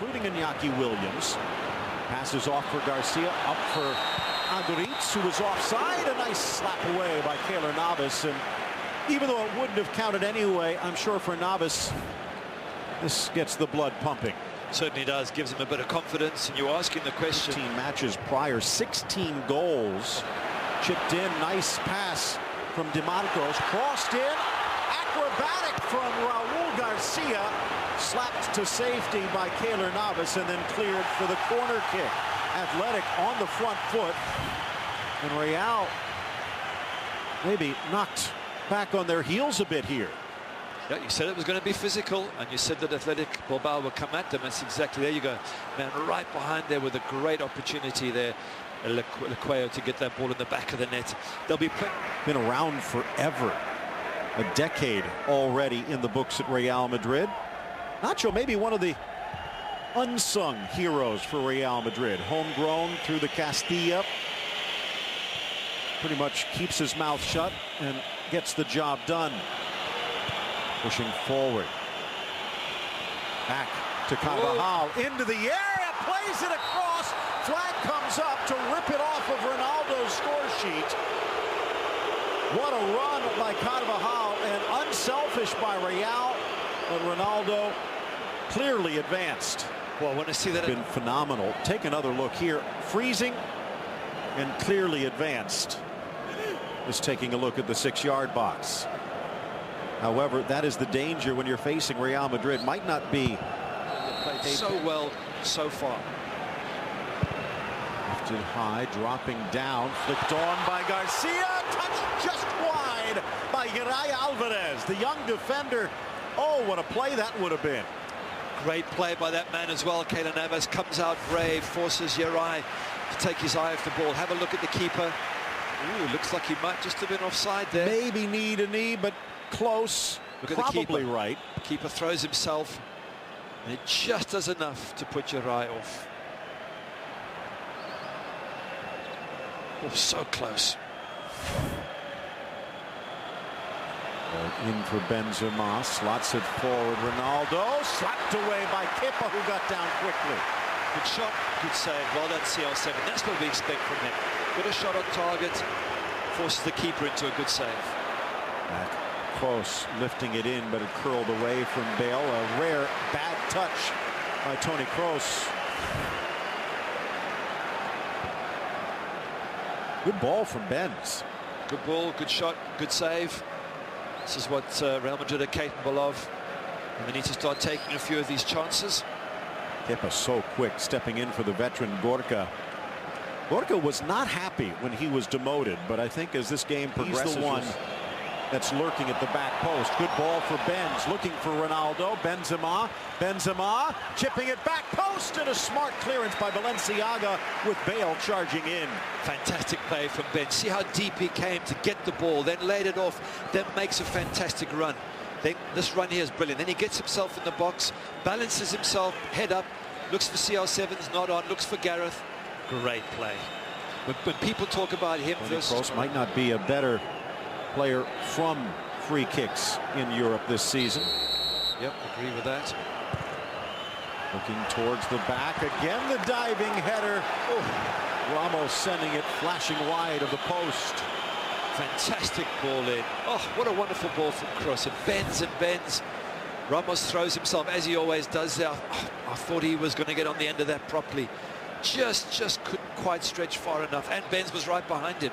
including Iñaki Williams. Passes off for Garcia, up for Aduriz, who was offside. A nice slap away by Keylor Navas, and even though it wouldn't have counted anyway, I'm sure for Navas, this gets the blood pumping. Certainly does, gives him a bit of confidence, and you're asking the question. 15 matches prior, 16 goals. Chipped in, nice pass from DeMarcos, crossed in, acrobatic from Raul Garcia, slapped to safety by Keylor Navas, and then cleared for the corner kick. Athletic on the front foot, and Real maybe knocked back on their heels a bit here. Yeah, you said it was going to be physical, and you said that Athletic Bilbao would come at them. That's exactly, there you go. Man, right behind there with a great opportunity there, Lequeo, to get that ball in the back of the net. They'll be been around forever, a decade already in the books at Real Madrid. Nacho, maybe one of the unsung heroes for Real Madrid. Homegrown through the Castilla. Pretty much keeps his mouth shut and gets the job done. Pushing forward. Back to Carvajal. Into the area. Plays it across. Flag comes up to rip it off of Ronaldo's score sheet. What a run by Carvajal, and unselfish by Real. But Ronaldo clearly advanced. Well, I want to see that. Been phenomenal. Take another look here. Freezing and clearly advanced. Just taking a look at the 6-yard box. However, that is the danger when you're facing Real Madrid. Might not be so well so far. Lifted high, dropping down, flicked on by Garcia, touched just wide by Uriah Alvarez, the young defender. Oh, what a play that would have been. Great play by that man as well. Keylor Navas comes out brave, forces Uriah to take his eye off the ball. Have a look at the keeper. Ooh, looks like he might just have been offside there. Maybe knee to knee, but close. Look at probably the keeper. Right. Keeper throws himself, and it just does enough to put Uriah off. Oh, so close. In for Benzema, slots it forward. Ronaldo, slapped away by Kepa, who got down quickly. Good shot, good save. Well done, CR7. That's what we expect from him. Good a shot on target, forces the keeper into a good save. Back close, lifting it in, but it curled away from Bale. A rare bad touch by Toni Kroos. Good ball from Benz. Good ball, good shot, good save. This is what Real Madrid are capable of, and they need to start taking a few of these chances. Kepa so quick, stepping in for the veteran Gorka. Gorka was not happy when he was demoted, but I think as this game progresses, he's the one that's lurking at the back post. Good ball for Benz, looking for Ronaldo. Benzema chipping it back post, and a smart clearance by Balenciaga with Bale charging in. Fantastic play from Benz. See how deep he came to get the ball, then laid it off, then makes a fantastic run. This run here is brilliant. Then he gets himself in the box, balances himself, head up, looks for CR7's not on, looks for Gareth. Great play. When people talk about him versus... Kroos might not be a better player from free kicks in Europe this season. Yep, agree with that. Looking towards the back. Again, the diving header. Oh, Ramos sending it flashing wide of the post. Fantastic ball in. Oh, what a wonderful ball from Kroos. It bends and bends. Ramos throws himself, as he always does there. Oh, I thought he was going to get on the end of that properly. Just couldn't quite stretch far enough. And Benz was right behind him.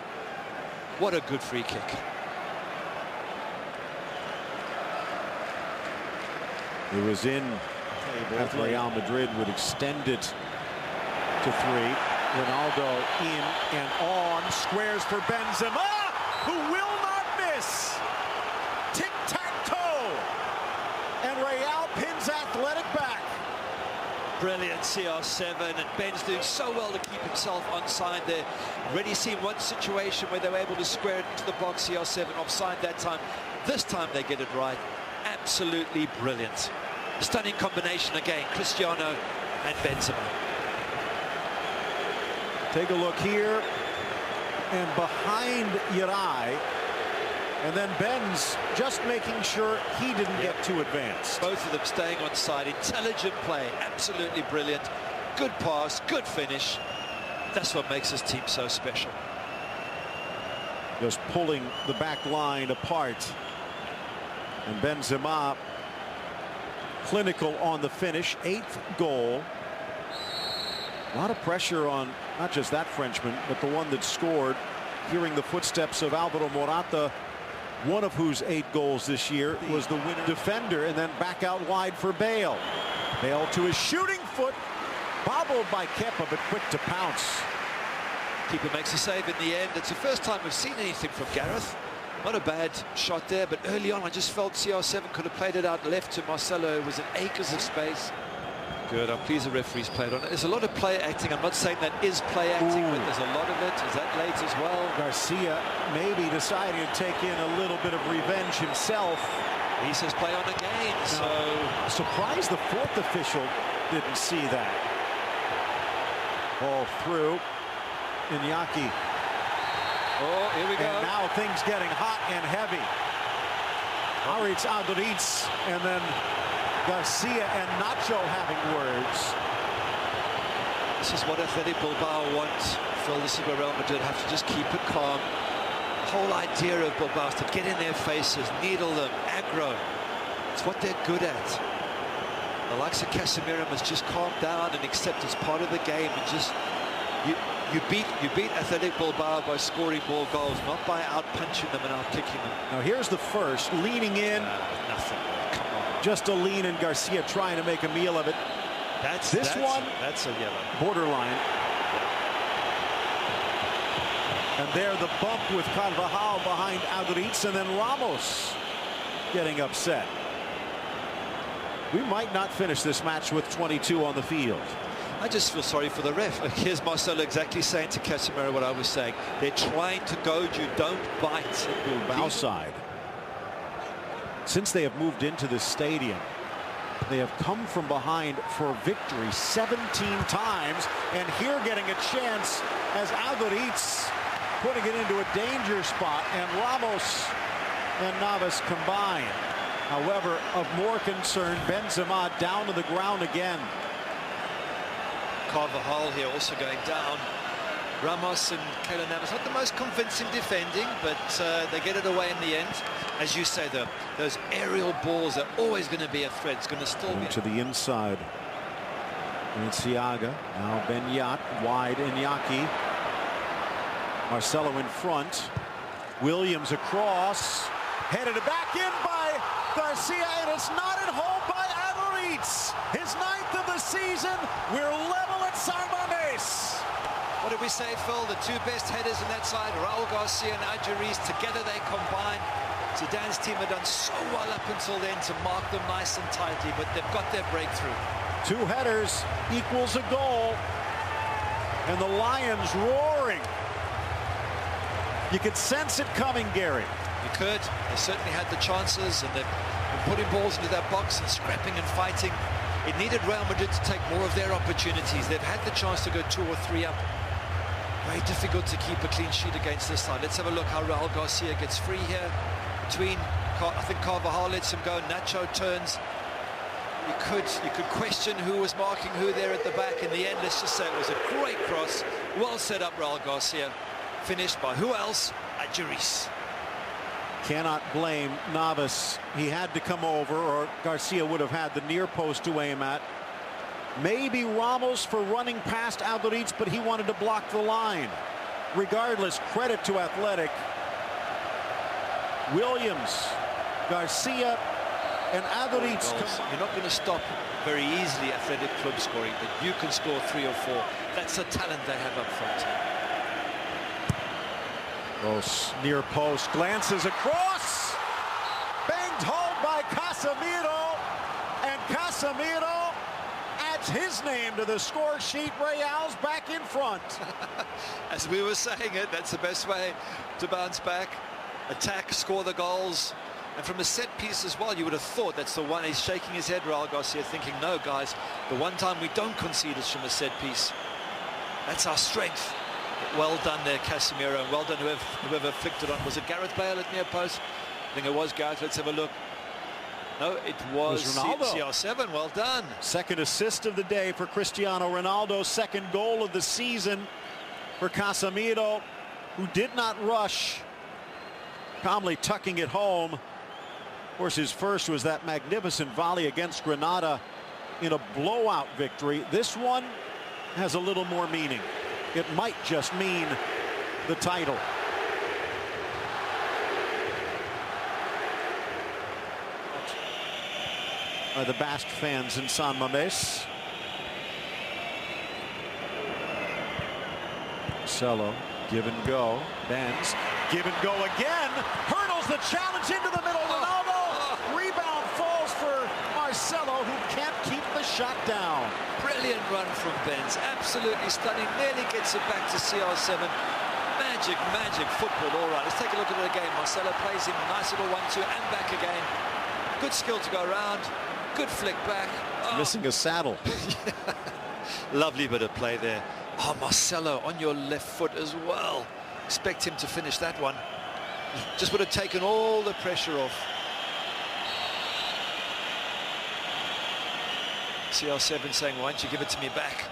What a good free kick. It was in after Real Madrid would extend it to 3. Ronaldo in and on, squares for Benzema, who will not miss. Tic-tac-toe, and Real pins Athletic back. Brilliant CR7, and Ben's doing so well to keep himself onside there. Already seen one situation where they were able to square it into the box. CR7 offside that time. This time they get it right. Absolutely brilliant. Stunning combination again, Cristiano and Benzema. Take a look here, and behind Uriah And then Benz just making sure he didn't get too advanced. Both of them staying on side. Intelligent play, absolutely brilliant. Good pass, good finish. That's what makes this team so special. Just pulling the back line apart. And Benzema clinical on the finish. 8th goal. A lot of pressure on not just that Frenchman, but the one that scored. Hearing the footsteps of Alvaro Morata, one of whose 8 goals this year was the winner defender, and then back out wide for Bale. Bale to his shooting foot, bobbled by Kepa, but quick to pounce. Keeper makes a save in the end. It's the first time we've seen anything from Gareth. Not a bad shot there, but early on I just felt CR7 could have played it out left to Marcelo. It was in acres of space. Good, I'm pleased the referee's played on it. There's a lot of player acting. I'm not saying that is play acting, but there's a lot of it. Is that late as well? Garcia maybe deciding to take in a little bit of revenge himself. He says play on again, so... Surprised the 4th official didn't see that. Ball through. Iñaki. Oh, here we go. And now things getting hot and heavy. Aritz Aduriz, and then Garcia and Nacho having words. This is what Athletic Bilbao wants. Phil, this is where Real Madrid have to just keep it calm. The whole idea of Bilbao is to get in their faces, needle them, aggro. It's what they're good at. The likes of Casemiro must just calm down and accept it's part of the game, and just you beat Athletic Bilbao by scoring more goals, not by out-punching them and out-kicking them. Now here's the first, leaning in. Nothing. Come on. Just a lean, and Garcia trying to make a meal of it. That's a yellow. Borderline. And there the bump with Carvajal behind Aduriz, and then Ramos getting upset. We might not finish this match with 22 on the field. I just feel sorry for the ref. Here's Marcelo exactly saying to Casemiro what I was saying. They're trying to goad you, don't bite. Bilbao side. Since they have moved into this stadium, they have come from behind for victory 17 times, and here getting a chance as Aduriz putting it into a danger spot, and Ramos and Navas combine. However, of more concern, Benzema down to the ground again. Carvajal here also going down. Ramos and Keylor Navas, not the most convincing defending, but they get it away in the end. As you say, though, those aerial balls are always going to be a threat. It's going to still be to the inside. Siaga, now Benyat, wide Iñaki. Marcelo in front. Williams across. Headed back in by Garcia, and it's not at home by Aduriz. His 9th of the season. We're level at San Mamés. What did we say, Phil? The 2 best headers in that side, Raul Garcia and Aduriz, together they combine. Zidane's team have done so well up until then to mark them nice and tightly, but they've got their breakthrough. 2 headers equals a goal, and the Lions roaring. You could sense it coming, Gary. You could. They certainly had the chances, and they've been putting balls into that box and scrapping and fighting. It needed Real Madrid to take more of their opportunities. They've had the chance to go 2 or 3 up. Very difficult to keep a clean sheet against this side. Let's have a look how Raul Garcia gets free here. Between, I think Carvajal lets him go. Nacho turns. You could question who was marking who there at the back. In the end, let's just say it was a great cross. Well set up, Raul Garcia. Finished by who else? Aduriz. Cannot blame Navas. He had to come over, or Garcia would have had the near post to aim at. Maybe Ramos for running past Aduriz, but he wanted to block the line. Regardless, credit to Athletic. Williams, Garcia, and Aduriz. You're not going to stop very easily Athletic club scoring, but you can score 3 or 4. That's the talent they have up front. Gross near post, glances across, banged home by Casemiro, and Casemiro adds his name to the score sheet. Real's back in front. As we were saying it, that's the best way to bounce back, attack, score the goals. And from a set piece as well, you would have thought that's the one. He's shaking his head, Raul Garcia, thinking, no, guys, the one time we don't concede is from a set piece. That's our strength. Well done there, Casemiro, and well done whoever flicked it on. Was it Gareth Bale at near post? think it was Gareth. Let's have a look. No, it was Ronaldo. CR7. Well done. Second assist of the day for Cristiano Ronaldo. Second goal of the season for Casemiro, who did not rush, calmly tucking it home. Of course, his first was that magnificent volley against Granada in a blowout victory. This one has a little more meaning. It might just mean the title. By the Basque fans in San Mamés. Marcelo, give and go, bends, give and go again, hurdles the challenge into the middle. Ronaldo, rebound falls for Marcelo, who can't keep the shot down. Brilliant run from Benz, absolutely stunning, nearly gets it back to CR7. Magic football. All right, let's take a look at it again. Marcelo plays him, nice little 1-2 and back again. Good skill to go around, good flick back. Missing a saddle. Lovely bit of play there. Oh, Marcelo on your left foot as well. Expect him to finish that one. Just would have taken all the pressure off. CR7 saying, why don't you give it to me back?